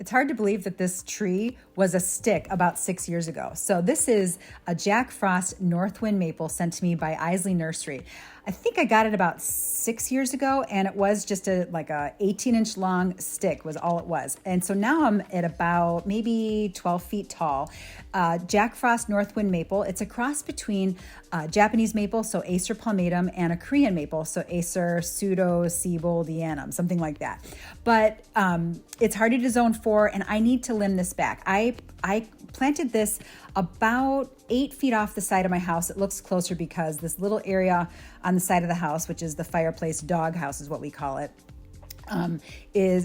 It's hard to believe that this tree was a stick about 6 years ago. So this is a Jack Frost Northwind maple sent to me by Isley Nursery. I think I got it about 6 years ago, and it was just a 18-inch long stick was all it was. And so now I'm at about maybe 12 feet tall. Jack Frost Northwind maple. It's a cross between Japanese maple, so Acer palmatum, and a Korean maple, so Acer pseudo-ceboldianum, something like that. But it's hardy to zone 4, and I need to limb this back. I planted this about 8 feet off the side of my house. It looks closer because this little area on the side of the house, which is the fireplace dog house is what we call it,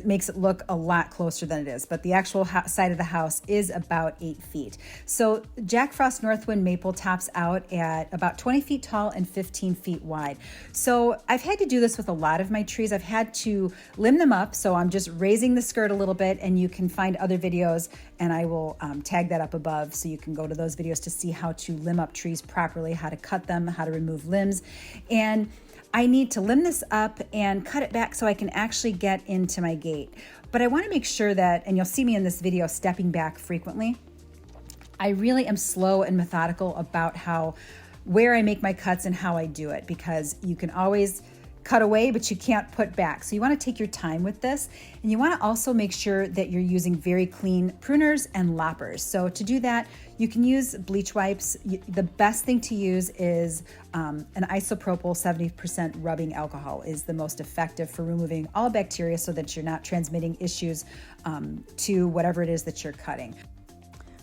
makes it look a lot closer than it is. But the actual side of the house is about 8 feet. So Jack Frost Northwind maple tops out at about 20 feet tall and 15 feet wide. So I've had to do this with a lot of my trees. I've had to limb them up. So I'm just raising the skirt a little bit, and you can find other videos, and I will tag that up above so you can go to those videos to see how to limb up trees properly, how to cut them, how to remove limbs. And I need to limb this up and cut it back so I can actually get into my gate. But I want to make sure that, and you'll see me in this video stepping back frequently, I really am slow and methodical about where I make my cuts and how I do it, because you can always cut away, but you can't put back. So you want to take your time with this, and you want to also make sure that you're using very clean pruners and loppers. So to do that, you can use bleach wipes. The best thing to use is an isopropyl 70% rubbing alcohol is the most effective for removing all bacteria so that you're not transmitting issues to whatever it is that you're cutting.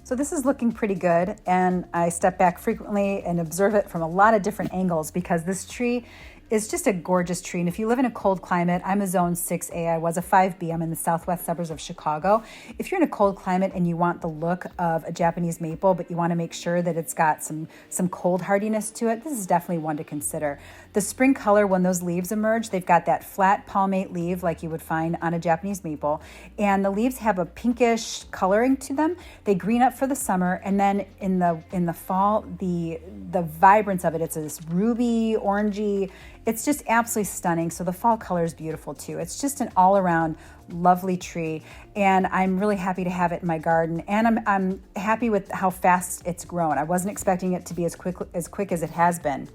So this is looking pretty good, and I step back frequently and observe it from a lot of different angles because this tree is just a gorgeous tree. And if you live in a cold climate, I'm a zone 6A, I was a 5B, I'm in the southwest suburbs of Chicago. If you're in a cold climate and you want the look of a Japanese maple, but you want to make sure that it's got some cold hardiness to it, this is definitely one to consider. The spring color, when those leaves emerge, they've got that flat palmate leaf like you would find on a Japanese maple. And the leaves have a pinkish coloring to them. They green up for the summer, and then in the fall, the vibrance of it, it's this ruby, orangey, it's just absolutely stunning. So the fall color is beautiful too. It's just an all-around lovely tree, and I'm really happy to have it in my garden, and I'm happy with how fast it's grown. I wasn't expecting it to be as quick as it has been.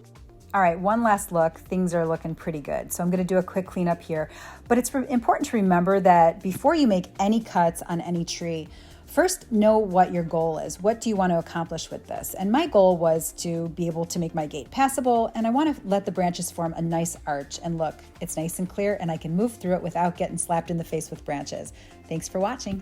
All right, one last look. Things are looking pretty good. So I'm going to do a quick cleanup here, but it's important to remember that before you make any cuts on any tree, first know what your goal is. What do you want to accomplish with this? And my goal was to be able to make my gate passable, and I want to let the branches form a nice arch. And look, it's nice and clear, and I can move through it without getting slapped in the face with branches. Thanks for watching.